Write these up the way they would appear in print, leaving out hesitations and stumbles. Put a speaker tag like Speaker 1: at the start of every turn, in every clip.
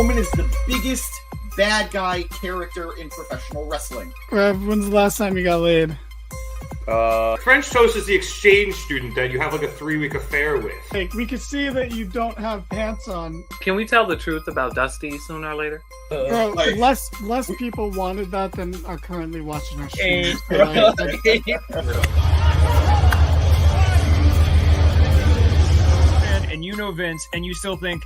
Speaker 1: Roman is the biggest bad guy character in professional wrestling.
Speaker 2: When's the last time you got laid?
Speaker 3: French Toast is the exchange student that you have like a 3-week affair with.
Speaker 2: Like, we can see that you don't have pants on.
Speaker 4: Can we tell the truth about Dusty sooner or later?
Speaker 2: Bro,
Speaker 1: like-
Speaker 2: less people wanted that than are currently watching our stream.
Speaker 5: And you know Vince, and you still think,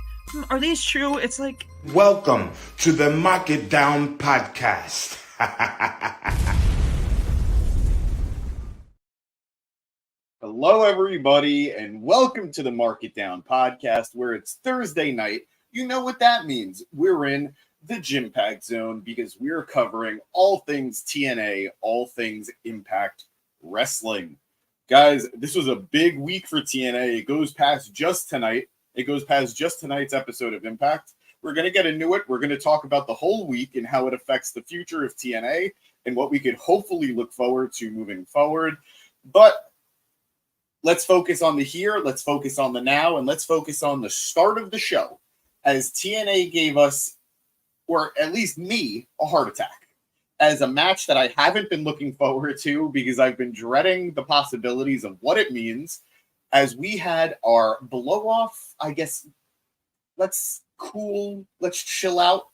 Speaker 5: are these true? It's like...
Speaker 6: Welcome to the Mark It Down podcast.
Speaker 1: Hello, everybody, and welcome to the Mark It Down podcast, where it's Thursday night. You know what that means. We're in the Gym Pack Zone because we're covering all things TNA, all things Impact Wrestling. Guys, this was a big week for TNA. It goes past just tonight. It goes past just tonight's episode of Impact. We're going to get into it. We're going to talk about the whole week and how it affects the future of TNA and what we could hopefully look forward to moving forward. But let's focus on the here, let's focus on the now, and let's focus on the start of the show as TNA gave us, or at least me, a heart attack as a match that I haven't been looking forward to because I've been dreading the possibilities of what it means as we had our blow-off, I guess, let's chill out,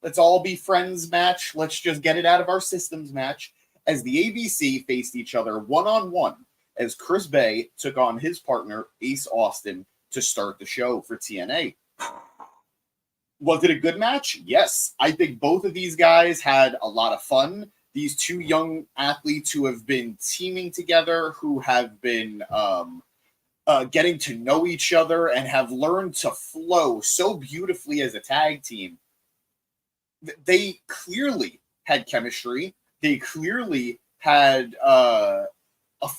Speaker 1: let's all be friends match, let's just get it out of our systems match as the ABC faced each other one-on-one as Chris Bay took on his partner, Ace Austin, to start the show for TNA. Was it a good match? Yes. I think both of these guys had a lot of fun. These two young athletes who have been teaming together, who have been getting to know each other and have learned to flow so beautifully as a tag team. They clearly had chemistry. They clearly had a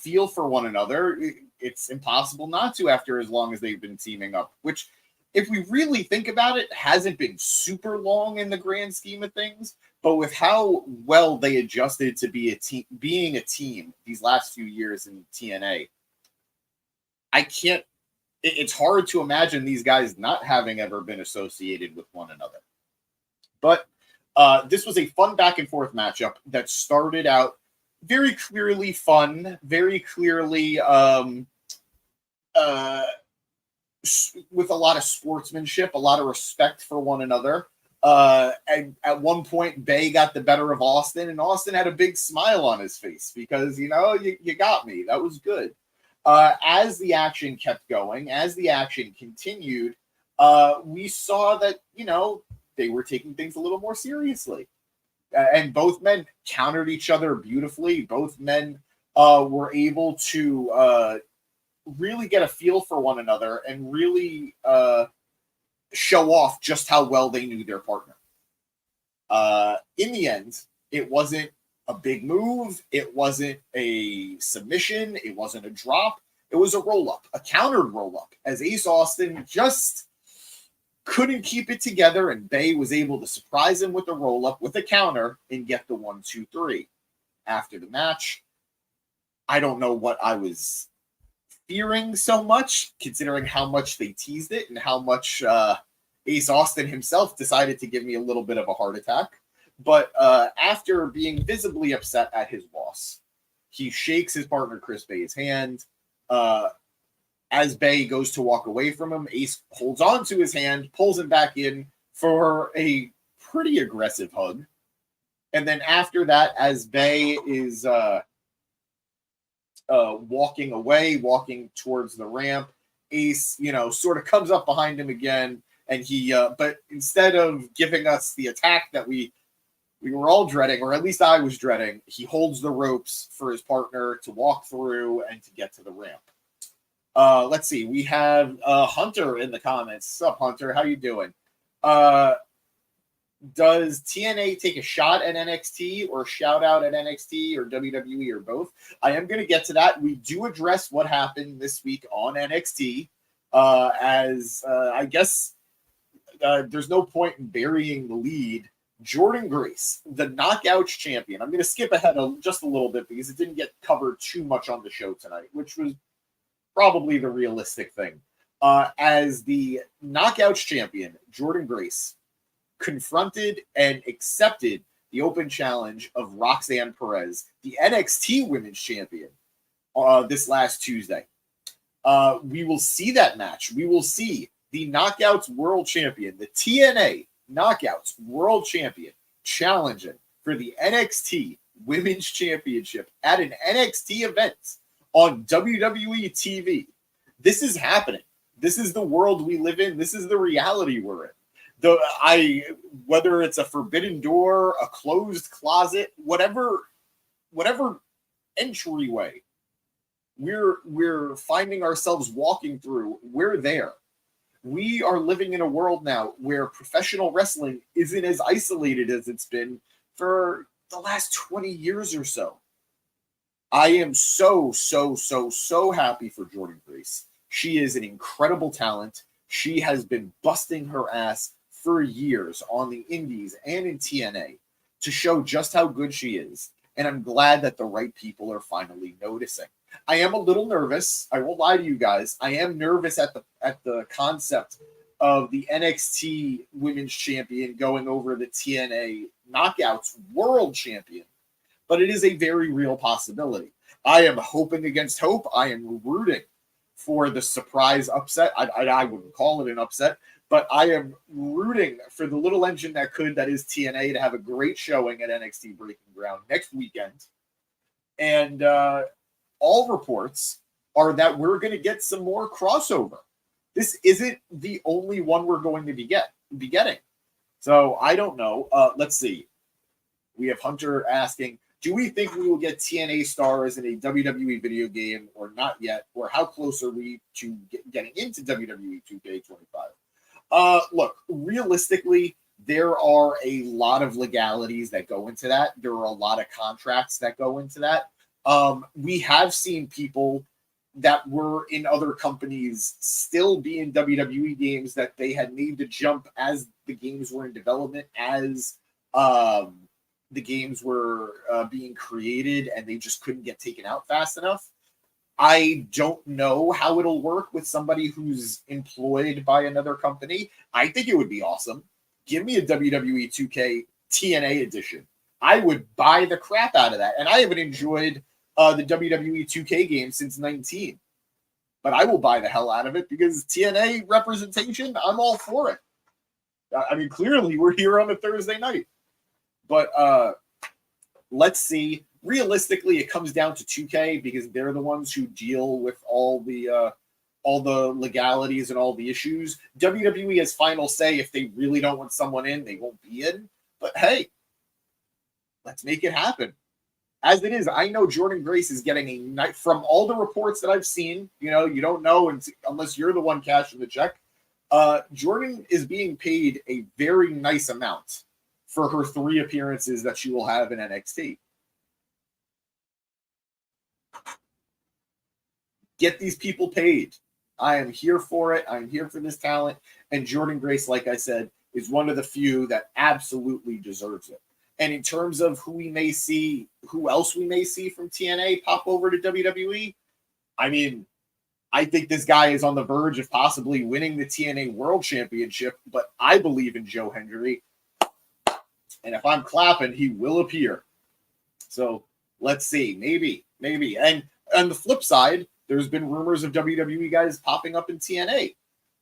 Speaker 1: feel for one another. It's impossible not to after as long as they've been teaming up, which, if we really think about it, hasn't been super long in the grand scheme of things. But with how well they adjusted to being a team these last few years in TNA, it's hard to imagine these guys not having ever been associated with one another. But this was a fun back and forth matchup that started out very clearly fun, very clearly with a lot of sportsmanship, a lot of respect for one another. At one point, Bay got the better of Austin, and Austin had a big smile on his face because, you got me. That was good. As the action kept going, as the action continued, we saw that, they were taking things a little more seriously. And both men countered each other beautifully. Both men were able to really get a feel for one another and really show off just how well they knew their partner. In the end, it wasn't a big move. It wasn't a submission. It wasn't a drop. It was a roll-up, a countered roll-up, as Ace Austin just couldn't keep it together, and Bay was able to surprise him with a roll-up, with a counter, and get the 1-2-3. After the match, I don't know what I was fearing so much, considering how much they teased it and how much Ace Austin himself decided to give me a little bit of a heart attack. But after being visibly upset at his loss, he shakes his partner Chris Bay's hand. As Bay goes to walk away from him, Ace holds on to his hand, pulls him back in for a pretty aggressive hug. And then after that, as Bay is walking away, walking towards the ramp, Ace, sort of comes up behind him again. And he, but instead of giving us the attack that we were all dreading, or at least I was dreading, he holds the ropes for his partner to walk through and to get to the ramp. Let's see. We have Hunter in the comments. Sup, Hunter? How you doing? Does TNA take a shot at NXT or shout out at NXT or WWE or both? I am going to get to that. We do address what happened this week on NXT. I guess there's no point in burying the lead. Jordan Grace, the Knockouts champion. I'm going to skip ahead just a little bit because it didn't get covered too much on the show tonight, which was probably the realistic thing. As the Knockouts champion, Jordan Grace confronted and accepted the open challenge of Roxanne Perez, the NXT Women's Champion, this last Tuesday. We will see that match. We will see the Knockouts World Champion, the TNA Knockouts World Champion, challenging for the NXT Women's Championship at an NXT event on WWE TV. This is happening. This is the world we live in. This is the reality we're in. Whether it's a forbidden door, a closed closet, whatever entryway we're finding ourselves walking through, we're there. We are living in a world now where professional wrestling isn't as isolated as it's been for the last 20 years or so. I am so happy for Jordynne Grace. She is an incredible talent. She has been busting her ass for years on the indies and in TNA to show just how good she is. And I'm glad that the right people are finally noticing. I am a little nervous. I won't lie to you guys. I am nervous at the concept of the NXT Women's Champion going over the TNA Knockouts World Champion. But it is a very real possibility. I am hoping against hope. I am rooting for the surprise upset. I wouldn't call it an upset, but I am rooting for the little engine that is TNA, to have a great showing at NXT Breaking Ground next weekend. And all reports are that we're going to get some more crossover. This isn't the only one we're going to be getting. So I don't know. Let's see. We have Hunter asking, do we think we will get TNA stars in a WWE video game or not yet? Or how close are we to getting into WWE 2K25? Look, realistically, there are a lot of legalities that go into that. There are a lot of contracts that go into that. We have seen people that were in other companies still be in WWE games that they had made the jump as the games were in development, as the games were being created, and they just couldn't get taken out fast enough. I don't know how it'll work with somebody who's employed by another company. I think it would be awesome. Give me a WWE 2K TNA edition. I would buy the crap out of that. And I haven't enjoyed the WWE 2K game since 19. But I will buy the hell out of it because TNA representation, I'm all for it. I mean, clearly we're here on a Thursday night. But let's see. Realistically, it comes down to 2K because they're the ones who deal with all the legalities and all the issues. WWE has final say. If they really don't want someone in, they won't be in. But hey, let's make it happen. As it is, I know Jordynne Grace is getting a night from all the reports that I've seen. You know, you don't know unless you're the one cashing the check. Jordynne is being paid a very nice amount for her 3 appearances that she will have in NXT. Get these people paid. I am here for it. I'm here for this talent. And Jordynne Grace, like I said, is one of the few that absolutely deserves it. And in terms of who else we may see from TNA pop over to WWE, I mean, I think this guy is on the verge of possibly winning the TNA World Championship, but I believe in Joe Hendry. And if I'm clapping, he will appear. So let's see. Maybe. And on the flip side, there's been rumors of WWE guys popping up in TNA.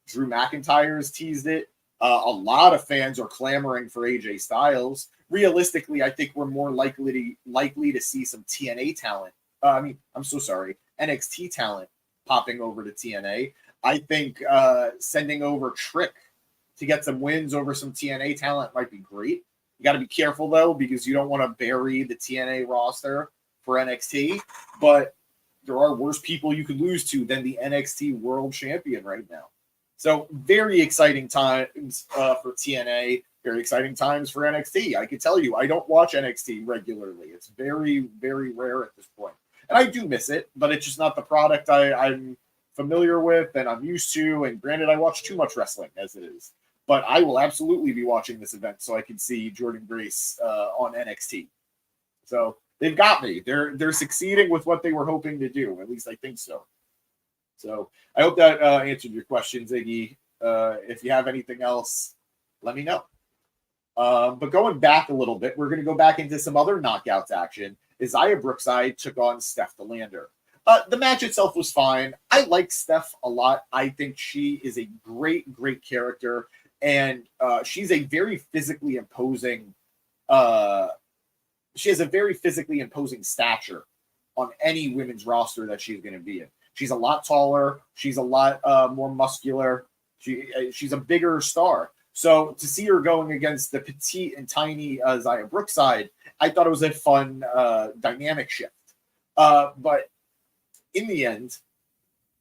Speaker 1: Drew McIntyre's teased it. A lot of fans are clamoring for AJ Styles. Realistically, I think we're more likely to see some TNA talent. NXT talent popping over to TNA. I think sending over Trick to get some wins over some TNA talent might be great. You got to be careful, though, because you don't want to bury the TNA roster for NXT. But there are worse people you could lose to than the NXT World Champion right now. So very exciting times for TNA, very exciting times for NXT. I can tell you, I don't watch NXT regularly. It's very, very rare at this point. And I do miss it, but it's just not the product I'm familiar with and I'm used to. And granted, I watch too much wrestling as it is. But I will absolutely be watching this event so I can see Jordynne Grace on NXT. So they've got me. They're succeeding with what they were hoping to do. At least I think so. So I hope that answered your question, Ziggy. If you have anything else, let me know. But going back a little bit, we're going to go back into some other knockouts action. Isaiah Brookside took on Steph DeLander. The match itself was fine. I like Steph a lot. I think she is a great, great character, and she's a very physically imposing. She has a very physically imposing stature on any women's roster that she's going to be in. She's a lot taller. She's a lot more muscular. She's a bigger star. So to see her going against the petite and tiny Isaiah Brookside, I thought it was a fun dynamic shift. But in the end,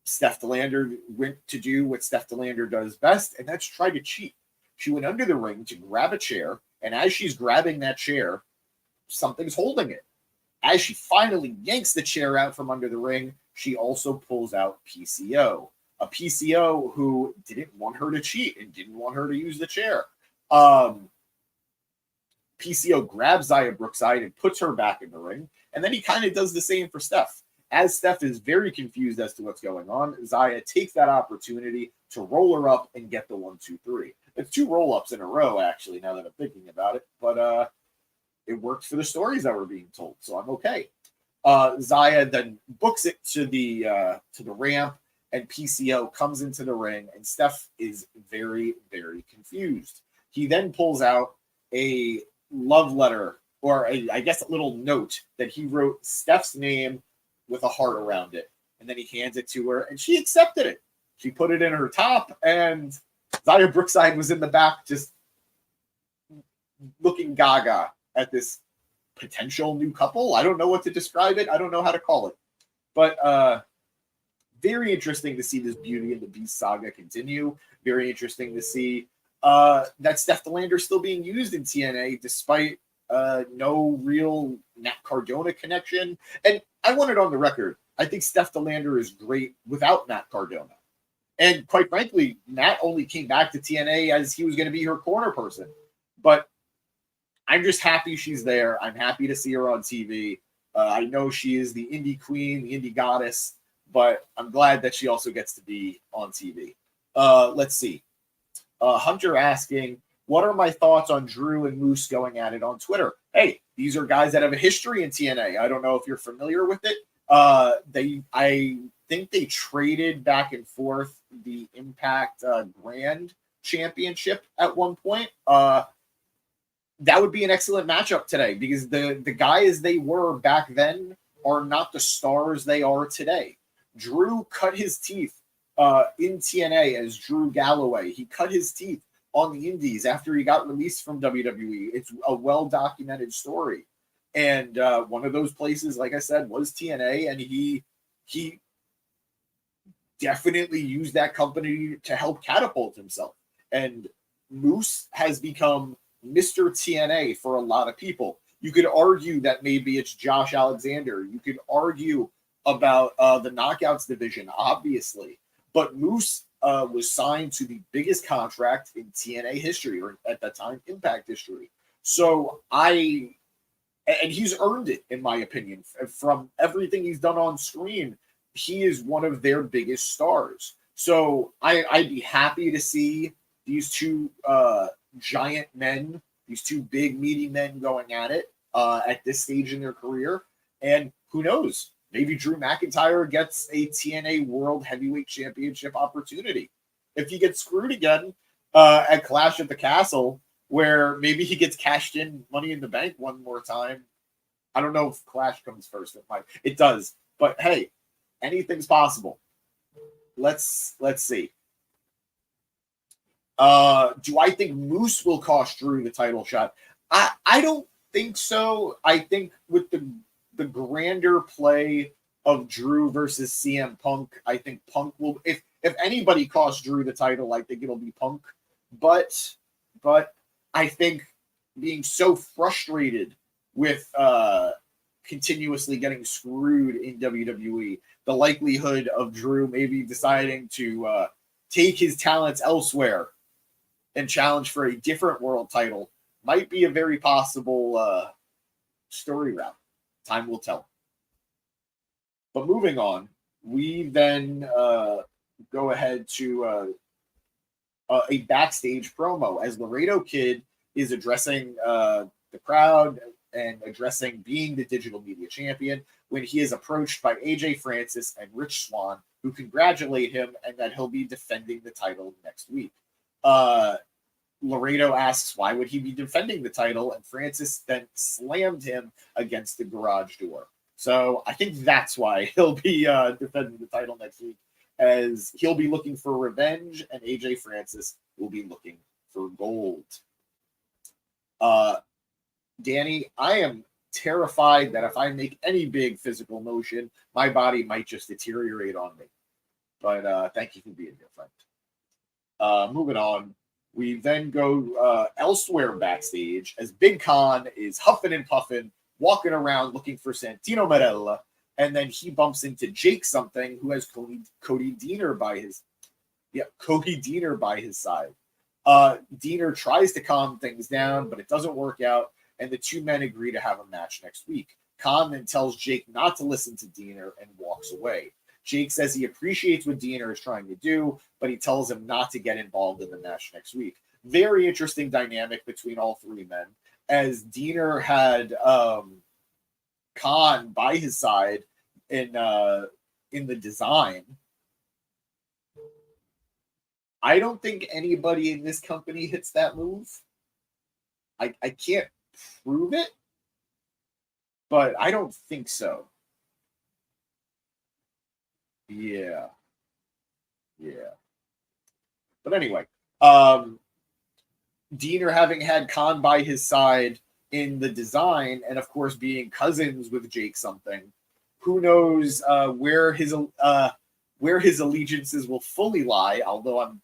Speaker 1: Steph DeLander went to do what Steph DeLander does best, and that's try to cheat. She went under the ring to grab a chair, and as she's grabbing that chair, something's holding it. As she finally yanks the chair out from under the ring, she also pulls out PCO. A PCO who didn't want her to cheat and didn't want her to use the chair. PCO grabs Zaya Brookside and puts her back in the ring, and then he kind of does the same for Steph. As Steph is very confused as to what's going on, Zaya takes that opportunity to roll her up and get the 1-2-3. It's 2 roll-ups in a row, actually, now that I'm thinking about it. But it worked for the stories that were being told, so I'm okay. Zaya then books it to the ramp, and PCO comes into the ring, and Steph is very, very confused. He then pulls out a love letter, or I guess a little note that he wrote Steph's name with a heart around it. And then he hands it to her, and she accepted it. She put it in her top, and Zaya Brookside was in the back just looking gaga at this potential new couple. I don't know what to describe it. I don't know how to call it. But very interesting to see this Beauty and the Beast saga continue. Very interesting to see that Steph DeLander still being used in TNA despite no real Nat Cardona connection. And I want it on the record. I think Steph DeLander is great without Nat Cardona. And quite frankly, Nat only came back to TNA as he was going to be her corner person. But I'm just happy she's there. I'm happy to see her on TV. I know she is the indie queen, the indie goddess, but I'm glad that she also gets to be on TV. Let's see. Hunter asking, what are my thoughts on Drew and Moose going at it on Twitter? Hey, these are guys that have a history in TNA. I don't know if you're familiar with it. I think they traded back and forth the Impact Grand Championship at one point. That would be an excellent matchup today because the guys they were back then are not the stars they are today. Drew cut his teeth in TNA as Drew Galloway. He cut his teeth on the indies after he got released from WWE. It's a well-documented story. And one of those places, like I said, was TNA, and he definitely used that company to help catapult himself. And Moose has become Mr. TNA for a lot of people. You could argue that maybe it's Josh Alexander. You could argue about the Knockouts division, obviously. But Moose was signed to the biggest contract in TNA history, or at that time, Impact history. So and he's earned it, in my opinion. From everything he's done on screen, he is one of their biggest stars. So I'd be happy to see these two giant men, these two big, meaty men going at it at this stage in their career. And who knows? Maybe Drew McIntyre gets a TNA World Heavyweight Championship opportunity. If he gets screwed again at Clash at the Castle, where maybe he gets cashed in Money in the Bank one more time. I don't know if Clash comes first. It does. But hey, anything's possible. Let's see. Do I think Moose will cost Drew the title shot? I don't think so. I think with the grander play of Drew versus CM Punk, I think Punk will, if anybody costs Drew the title, I think it'll be Punk. But I think being so frustrated with continuously getting screwed in WWE, the likelihood of Drew maybe deciding to take his talents elsewhere and challenge for a different world title might be a very possible story route. Time will tell. But moving on, we then go ahead to a backstage promo as Laredo Kid is addressing the crowd and addressing being the digital media champion when he is approached by AJ Francis and Rich Swann, who congratulate him and that he'll be defending the title next week. Laredo asks why would he be defending the title, and Francis then slammed him against the garage door. So I think that's why he'll be defending the title next week, as he'll be looking for revenge, and AJ Francis will be looking for gold. Danny, I am terrified that if I make any big physical motion, my body might just deteriorate on me. But thank you for being here, friend. Moving on, we then go elsewhere backstage as Big Con is huffing and puffing, walking around looking for Santino Marella, and then he bumps into Jake something, who has Cody Deaner by his side. Deaner tries to calm things down, but it doesn't work out, and the two men agree to have a match next week. Khan then tells Jake not to listen to Deaner and walks away. Jake says he appreciates what Deaner is trying to do, but he tells him not to get involved in the match next week. Very interesting dynamic between all three men, as Deaner had Khan by his side in the design. I don't think anybody in this company hits that move. I can't prove it, but I don't think so. Yeah. But anyway, Deaner having had Khan by his side in the design, and of course being cousins with Jake something, who knows where his allegiances will fully lie, although I'm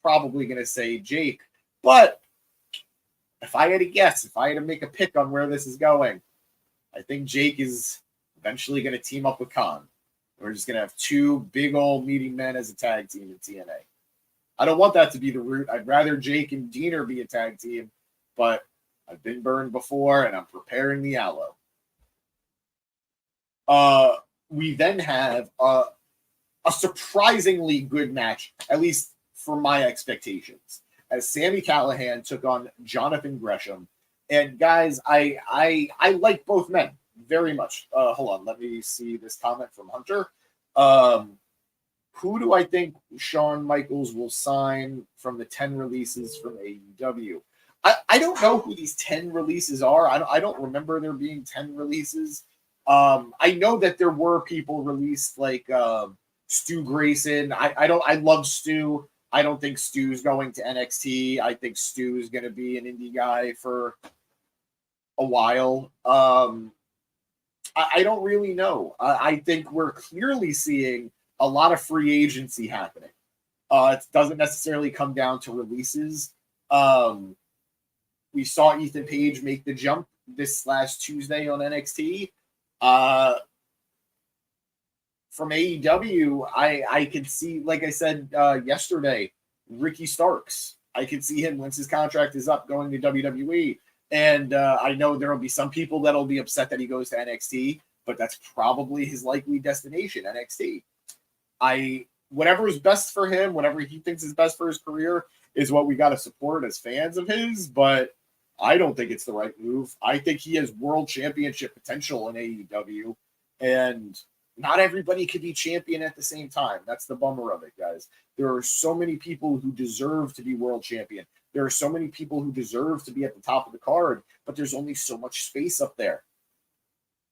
Speaker 1: probably going to say Jake. But if I had to guess, if I had to make a pick on where this is going, I think Jake is eventually going to team up with Khan. We're just going to have two big old meaty men as a tag team in TNA. I don't want that to be the route. I'd rather Jake and Deaner be a tag team, but I've been burned before, and I'm preparing the aloe. We then have a surprisingly good match, at least for my expectations, as Sami Callihan took on Jonathan Gresham. And guys, I like both men very much. Hold on, let me see this comment from Hunter. Who do I think Shawn Michaels will sign from the 10 releases from AEW? I don't know who these 10 releases are. I don't remember there being 10 releases. I know that there were people released like Stu Grayson. I love Stu. I don't think Stu's going to NXT. I think Stu is going to be an indie guy for a while. I don't really know. I think we're clearly seeing a lot of free agency happening. It doesn't necessarily come down to releases. We saw Ethan Page make the jump this last Tuesday on NXT. From AEW, I could see, like I said yesterday, Ricky Starks. I could see him once his contract is up going to WWE. And I know there will be some people that'll be upset that he goes to NXT, but that's probably his likely destination, NXT. Whatever is best for him, whatever he thinks is best for his career, is what we got to support as fans of his. But I don't think it's the right move. I think he has world championship potential in AEW, and not everybody could be champion at the same time. That's the bummer of it, guys. There are so many people who deserve to be world champion. There are so many people who deserve to be at the top of the card, but there's only so much space up there.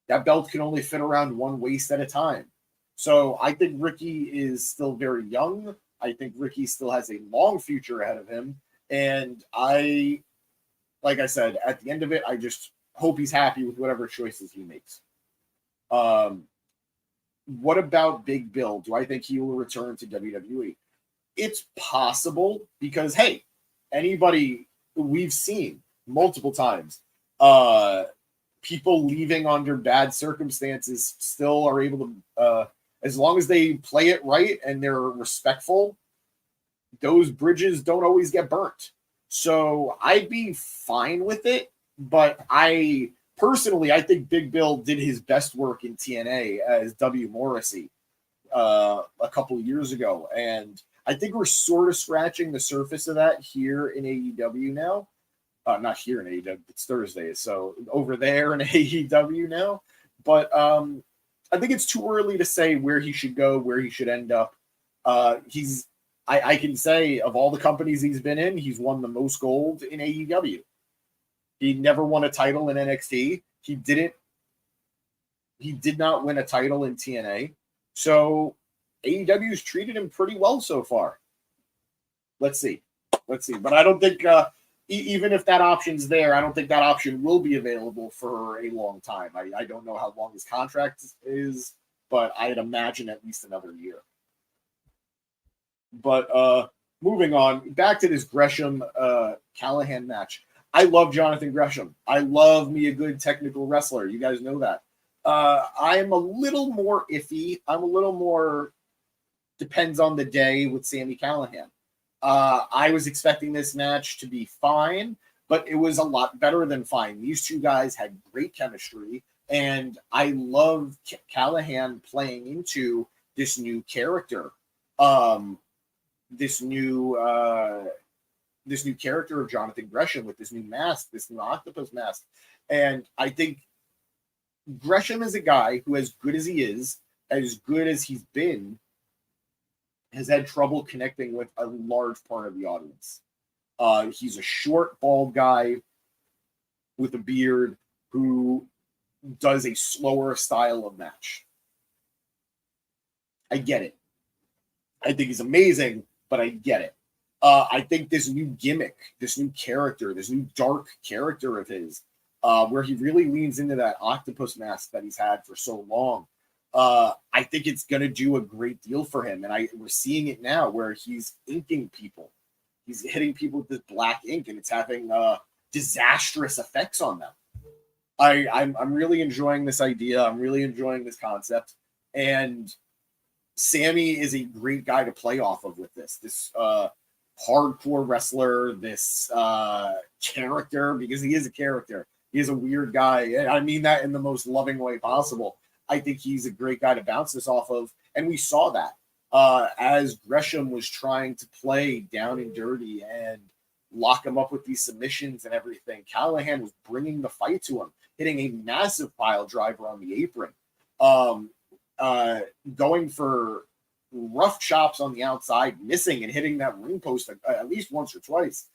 Speaker 1: That belt can only fit around one waist at a time. So I think Ricky is still very young. I think Ricky still has a long future ahead of him. And like I said, at the end of it, I just hope he's happy with whatever choices he makes. What about Big Bill? Do I think he will return to WWE? It's possible because, hey, anybody we've seen multiple times, people leaving under bad circumstances still are able to, as long as they play it right and they're respectful, those bridges don't always get burnt. So I'd be fine with it, but I think Big Bill did his best work in TNA as W. Morrissey a couple years ago, and I think we're sort of scratching the surface of that here in AEW now. Not here in AEW, it's Thursday, so over there in AEW now. But I think it's too early to say where he should go, where he should end up. I can say of all the companies he's been in, he's won the most gold in AEW. He never won a title in NXT. He did not win a title in TNA. So AEW's treated him pretty well so far. Let's see. But I don't think, even if that option's there, I don't think that option will be available for a long time. I don't know how long his contract is, but I'd imagine at least another year. But moving on, back to this Gresham Callahan match. I love Jonathan Gresham. I love me a good technical wrestler. You guys know that. I'm a little more iffy. I'm a little more depends on the day with Sami Callahan. I was expecting this match to be fine, but it was a lot better than fine. These two guys had great chemistry, and I love Callahan playing into this new character. This new character of Jonathan Gresham with this new mask, this new octopus mask. And I think Gresham is a guy who, as good as he is, as good as he's been, has had trouble connecting with a large part of the audience. He's a short, bald guy with a beard who does a slower style of match. I get it. I think he's amazing, but I get it. I think this new gimmick, this new character, this new dark character of his, where he really leans into that octopus mask that he's had for so long, I think it's going to do a great deal for him. And we're seeing it now where he's inking people. He's hitting people with this black ink, and it's having disastrous effects on them. I'm really enjoying this idea. I'm really enjoying this concept. And Sami is a great guy to play off of with this hardcore wrestler, this character, because he is a character. He is a weird guy. And I mean that in the most loving way possible. I think he's a great guy to bounce this off of. And we saw that as Gresham was trying to play down and dirty and lock him up with these submissions and everything. Callahan was bringing the fight to him, hitting a massive pile driver on the apron, going for rough chops on the outside, missing and hitting that ring post at least once or twice.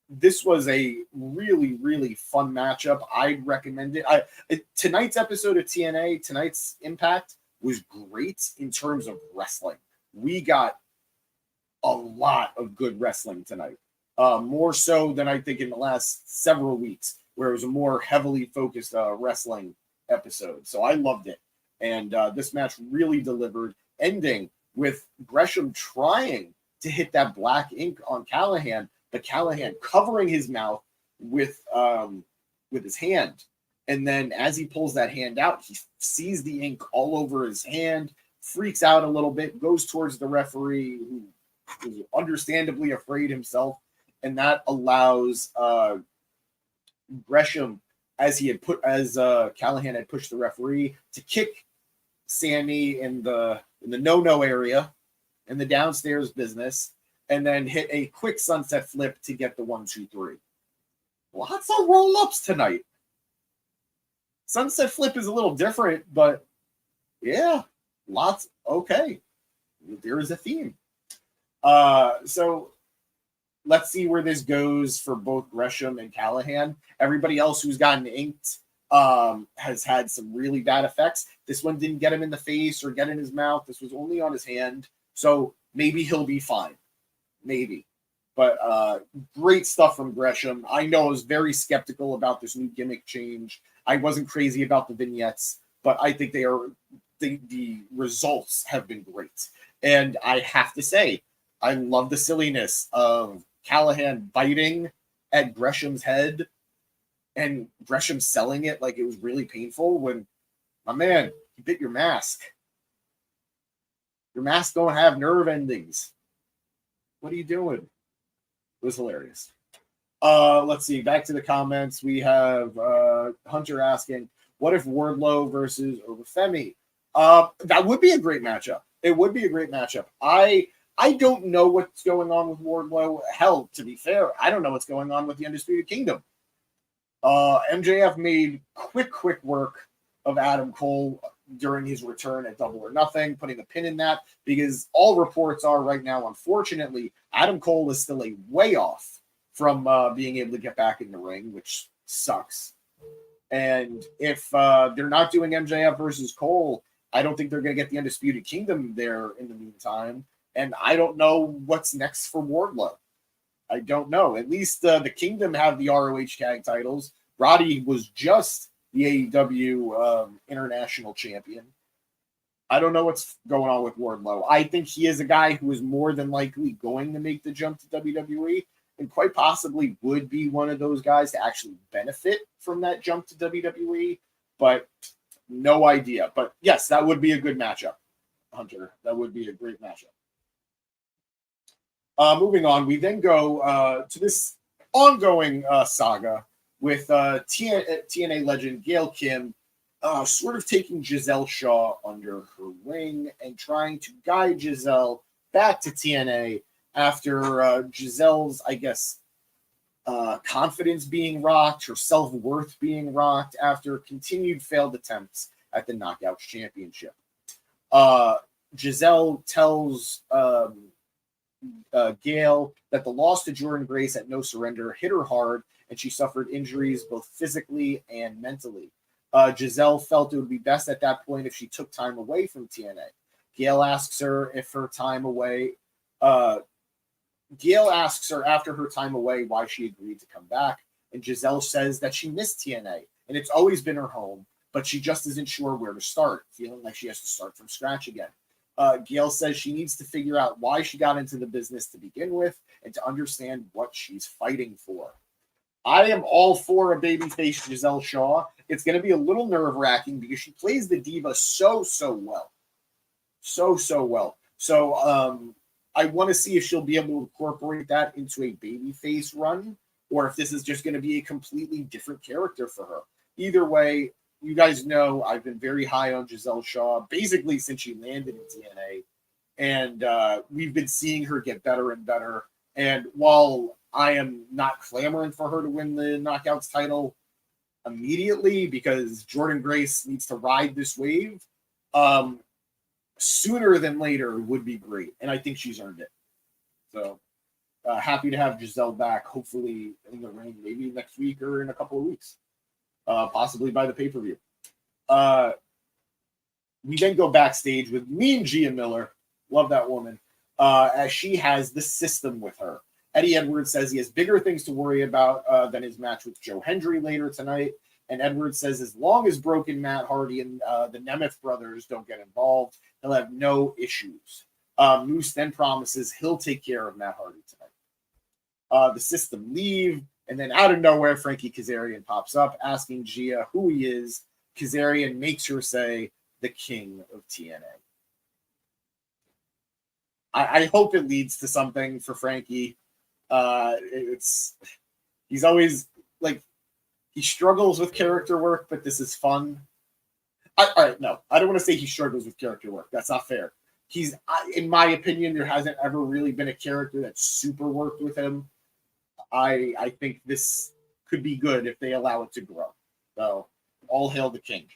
Speaker 1: This was a really, really fun matchup. I'd recommend it. Tonight's episode of TNA, tonight's Impact, was great in terms of wrestling. We got a lot of good wrestling tonight, more so than I think in the last several weeks, where it was a more heavily focused wrestling episode. So I loved it. And this match really delivered, ending with Gresham trying to hit that black ink on Callahan, but Callahan covering his mouth with his hand. And then as he pulls that hand out, he sees the ink all over his hand, freaks out a little bit, goes towards the referee, who is understandably afraid himself. And that allows Gresham, as Callahan had pushed the referee, to kick Sami in the no-no area, in the downstairs business, and then hit a quick sunset flip to get the 1-2-3. Lots of roll-ups tonight. Sunset flip is a little different, but yeah, lots. Okay, there is a theme. So let's see where this goes for both Gresham and Callahan. Everybody else who's gotten inked has had some really bad effects. This one didn't get him in the face or get in his mouth. This was only on his hand. So maybe he'll be fine. Maybe. But great stuff from Gresham. I know I was very skeptical about this new gimmick change. I wasn't crazy about the vignettes, but I think the results have been great. And I have to say, I love the silliness of Callahan biting at Gresham's head and Gresham selling it like it was really painful when, my man, you bit your mask. Your mask don't have nerve endings. What are you doing? It was hilarious. Let's see. Back to the comments. We have Hunter asking, what if Wardlow versus Obafemi? That would be a great matchup. It would be a great matchup. I I don't know what's going on with Wardlow. Hell, to be fair, I don't know what's going on with the Undisputed Kingdom. MJF made quick work of Adam Cole during his return at Double or Nothing, putting a pin in that, because all reports are right now, unfortunately, Adam Cole is still a way off from being able to get back in the ring, which sucks. And if they're not doing MJF versus Cole, I don't think they're going to get the Undisputed Kingdom there in the meantime. And I don't know what's next for Wardlow. I don't know. At least the Kingdom have the ROH tag titles. Roddy was just the AEW international champion. I don't know what's going on with Wardlow. I think he is a guy who is more than likely going to make the jump to WWE and quite possibly would be one of those guys to actually benefit from that jump to WWE, but no idea. But yes, that would be a good matchup, Hunter. That would be a great matchup. Moving on, we then go to this ongoing saga with TNA legend Gail Kim sort of taking Giselle Shaw under her wing and trying to guide Giselle back to TNA after Giselle's, I guess, confidence being rocked, her self-worth being rocked after continued failed attempts at the Knockouts Championship. Giselle tells Gail that the loss to Jordan Grace at No Surrender hit her hard, and she suffered injuries both physically and mentally. Giselle felt it would be best at that point if she took time away from TNA. Gail asks her after her time away why she agreed to come back, and Giselle says that she missed TNA, and it's always been her home, but she just isn't sure where to start, feeling like she has to start from scratch again. Gail says she needs to figure out why she got into the business to begin with and to understand what she's fighting for. I am all for a babyface Giselle Shaw. It's going to be a little nerve-wracking because she plays the diva so well. So well. So I want to see if she'll be able to incorporate that into a babyface run or if this is just going to be a completely different character for her. Either way, you guys know I've been very high on Giselle Shaw basically since she landed in TNA, and we've been seeing her get better and better. And while I am not clamoring for her to win the Knockouts title immediately because Jordan Grace needs to ride this wave, sooner than later would be great, and I think she's earned it. So happy to have Giselle back, hopefully in the ring, maybe next week or in a couple of weeks. Possibly by the pay-per-view. We then go backstage with Mean Gia Miller. Love that woman. As she has the system with her. Eddie Edwards says he has bigger things to worry about than his match with Joe Hendry later tonight. And Edwards says as long as Broken Matt Hardy and the Nemeth brothers don't get involved, he'll have no issues. Moose then promises he'll take care of Matt Hardy tonight. The system leave. And then out of nowhere, Frankie Kazarian pops up asking Gia who he is. Kazarian makes her say, the king of TNA. I hope it leads to something for Frankie. He's always like, he struggles with character work, but this is fun. All right, no, I don't want to say he struggles with character work. That's not fair. In my opinion, there hasn't ever really been a character that super worked with him. I think this could be good if they allow it to grow. So, all hail the king.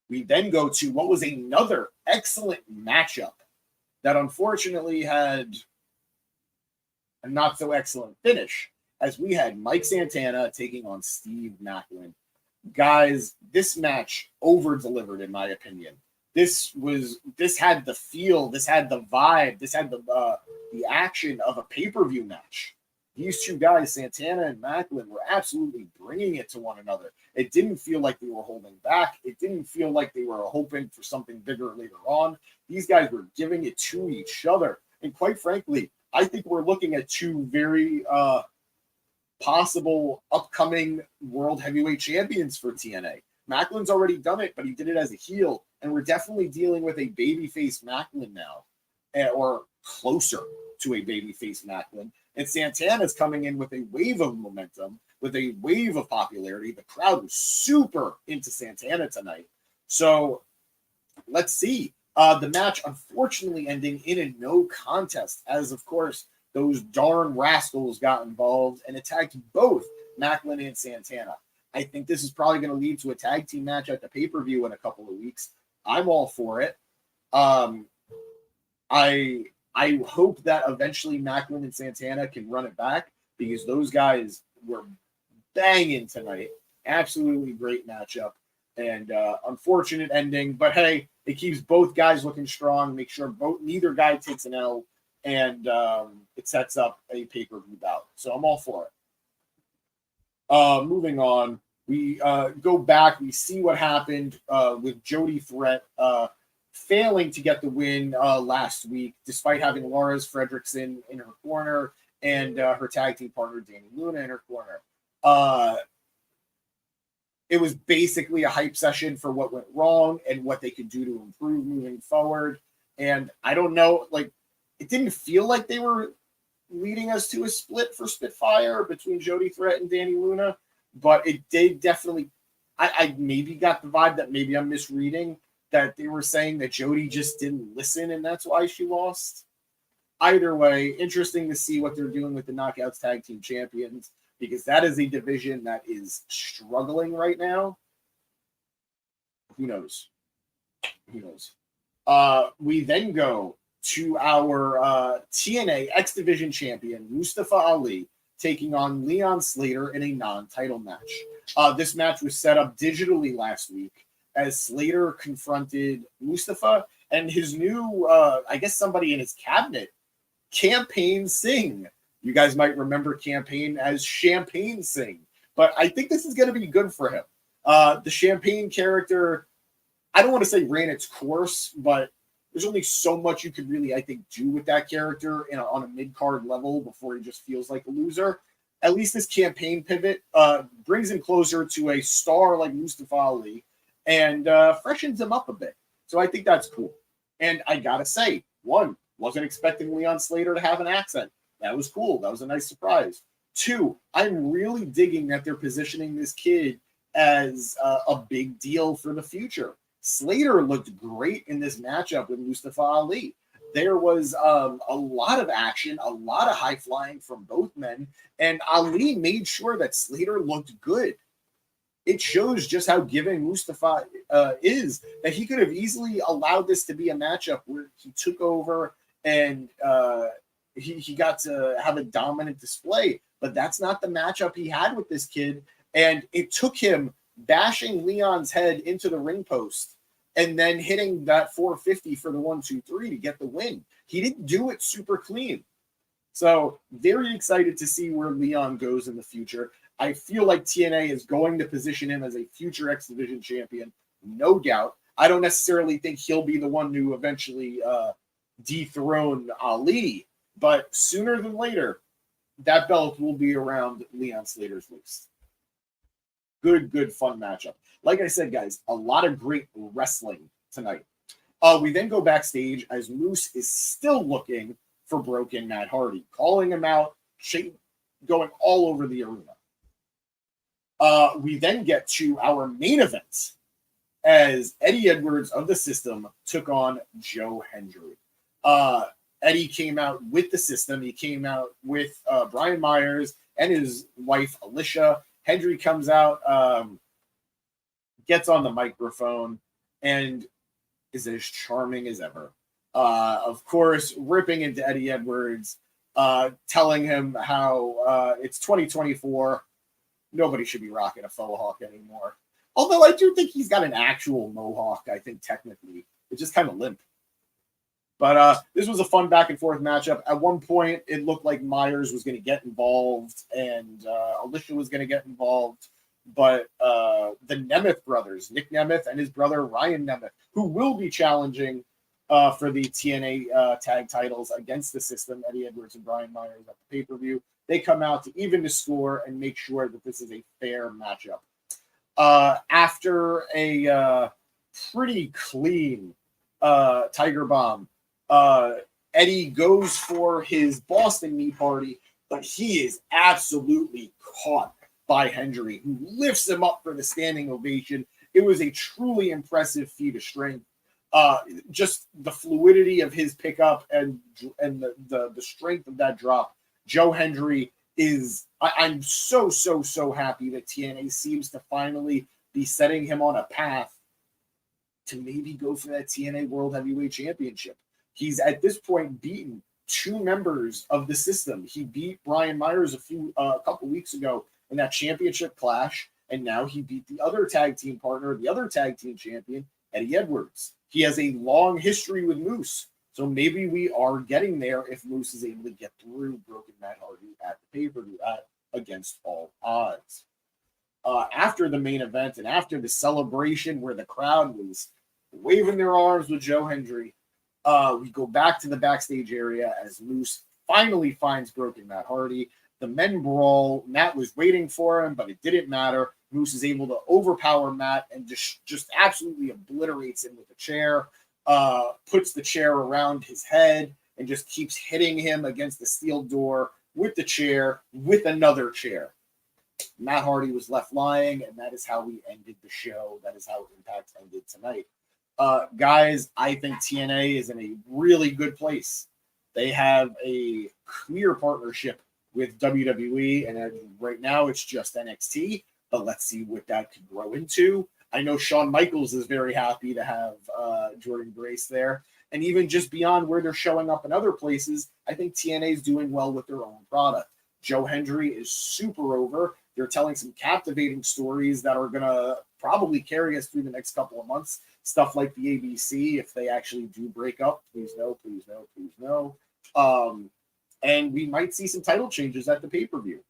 Speaker 1: We then go to what was another excellent matchup that unfortunately had a not so excellent finish, as we had Mike Santana taking on Steve Maclin. Guys, this match over-delivered in my opinion. This had the feel, this had the vibe, this had the action of a pay-per-view match. These two guys, Santana and Maclin, were absolutely bringing it to one another. It didn't feel like they were holding back. It didn't feel like they were hoping for something bigger later on. These guys were giving it to each other. And quite frankly, I think we're looking at two very possible upcoming world heavyweight champions for TNA. Macklin's already done it, but he did it as a heel. And we're definitely dealing with a babyface Maclin now, or closer to a babyface Maclin. And Santana's coming in with a wave of momentum, with a wave of popularity. The crowd was super into Santana tonight. So let's see. The match unfortunately ending in a no contest, as of course those darn rascals got involved and attacked both Macklin and Santana. I think this is probably going to lead to a tag team match at the pay-per-view in a couple of weeks. I'm all for it. I hope that eventually Macklin and Santana can run it back because those guys were banging tonight. Absolutely great matchup. And unfortunate ending, but hey, it keeps both guys looking strong. Make sure neither guy takes an L, and it sets up a pay-per-view bout. So I'm all for it. Moving on, we go back. We see what happened with Jody Threat failing to get the win last week, despite having Lars Fredrickson in her corner and her tag team partner Danny Luna in her corner. It was basically a hype session for what went wrong and what they could do to improve moving forward. And I don't know, like, it didn't feel like they were leading us to a split for Spitfire between Jody Threat and Danny Luna, but it did definitely, I maybe got the vibe that maybe I'm misreading, that they were saying that Jody just didn't listen and that's why she lost. Either way, interesting to see what they're doing with the Knockouts Tag Team Champions, because that is a division that is struggling right now. Who knows? Who knows? We then go to our TNA X Division champion, Mustafa Ali, taking on Leon Slater in a non-title match. This match was set up digitally last week as Slater confronted Mustafa and his new, I guess somebody in his cabinet, Campaign Singh. You guys might remember Campaign as Champagne Singh, but I think this is going to be good for him. The Champagne character, I don't want to say ran its course, but there's only so much you could really, I think, do with that character on a mid-card level before he just feels like a loser. At least this Campaign pivot brings him closer to a star like Mustafa Ali and freshens him up a bit. So I think that's cool. And I got to say, one, wasn't expecting Leon Slater to have an accent. That was cool. That was a nice surprise. Two, I'm really digging that they're positioning this kid as a big deal for the future. Slater looked great in this matchup with Mustafa Ali. There was a lot of action, a lot of high flying from both men, and Ali made sure that Slater looked good. It shows just how giving Mustafa is, that he could have easily allowed this to be a matchup where he took over and he got to have a dominant display, but that's not the matchup he had with this kid. And it took him bashing Leon's head into the ring post and then hitting that 450 for the 1-2-3 to get the win. He didn't do it super clean. So very excited to see where Leon goes in the future. I feel like TNA is going to position him as a future X Division champion, no doubt. I don't necessarily think he'll be the one to eventually dethrone Ali, but sooner than later, that belt will be around Leon Slater's waist. Good, fun matchup. Like I said, guys, a lot of great wrestling tonight. We then go backstage as Moose is still looking for Broken Matt Hardy, calling him out, going all over the arena. We then get to our main event as Eddie Edwards of the System took on Joe Hendry. Eddie came out with the System. He came out with Brian Myers and his wife, Alicia. Hendry comes out, gets on the microphone, and is as charming as ever. Of course, ripping into Eddie Edwards, telling him how it's 2024. Nobody should be rocking a faux hawk anymore. Although I do think he's got an actual mohawk, I think, technically. It's just kind of limp. But this was a fun back and forth matchup. At one point, it looked like Myers was going to get involved and Alicia was going to get involved. But the Nemeth brothers, Nick Nemeth and his brother Ryan Nemeth, who will be challenging for the TNA tag titles against the System, Eddie Edwards and Brian Myers at the pay-per-view, they come out to even the score and make sure that this is a fair matchup. After a pretty clean Tiger Bomb, Eddie goes for his Boston knee party, but he is absolutely caught by Hendry, who lifts him up for the standing ovation. It was a truly impressive feat of strength. Just the fluidity of his pickup and the strength of that drop. Joe Hendry is. I'm so happy that TNA seems to finally be setting him on a path to maybe go for that TNA World Heavyweight Championship. He's at this point beaten 2 members of the system. He beat Brian Myers a couple weeks ago in that championship clash, and now he beat the other tag team partner, the other tag team champion, Eddie Edwards. He has a long history with Moose, so maybe we are getting there if Moose is able to get through Broken Matt Hardy at the pay-per-view against all odds. After the main event and after the celebration where the crowd was waving their arms with Joe Hendry, we go back to the backstage area as Moose finally finds Broken Matt Hardy. The men brawl. Matt was waiting for him, but it didn't matter. Moose is able to overpower Matt and just absolutely obliterates him with a chair, puts the chair around his head, and just keeps hitting him against the steel door with the chair, with another chair. Matt Hardy was left lying, and that is how we ended the show. That is how Impact ended tonight. Guys, I think TNA is in a really good place. They have a clear partnership with WWE, and right now it's just NXT, but let's see what that could grow into. I know Shawn Michaels is very happy to have Jordan Grace there, and even just beyond where they're showing up in other places, I think TNA is doing well with their own product. Joe Hendry is super over. They're telling some captivating stories that are going to probably carry us through the next couple of months. Stuff like the ABC, if they actually do break up, please no, please no, please no. And we might see some title changes at the pay-per-view.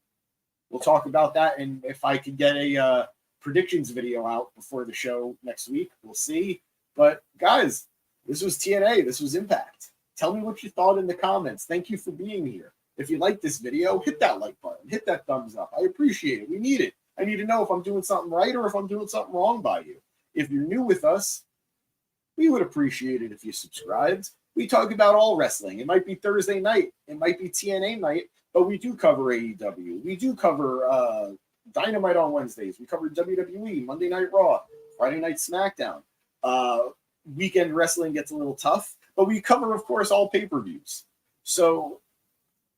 Speaker 1: We'll talk about that, and if I could get a predictions video out before the show next week, we'll see. But guys, this was TNA. This was Impact. Tell me what you thought in the comments. Thank you for being here. If you like this video, hit that like button. Hit that thumbs up. I appreciate it. We need it. I need to know if I'm doing something right or if I'm doing something wrong by you. If you're new with us, we would appreciate it if you subscribed. We talk about all wrestling. It might be Thursday night. It might be TNA night, but we do cover AEW. We do cover Dynamite on Wednesdays. We cover WWE, Monday Night Raw, Friday Night SmackDown. Weekend wrestling gets a little tough, but we cover, of course, all pay-per-views. So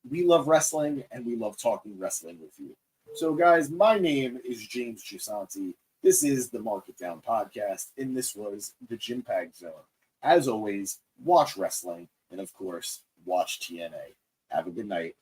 Speaker 1: we love wrestling, and we love talking wrestling with you. So, guys, my name is James Giusanti. This is the Mark It Down podcast, and this was the Jimpag Zone. As always, watch wrestling, and, of course, watch TNA. Have a good night.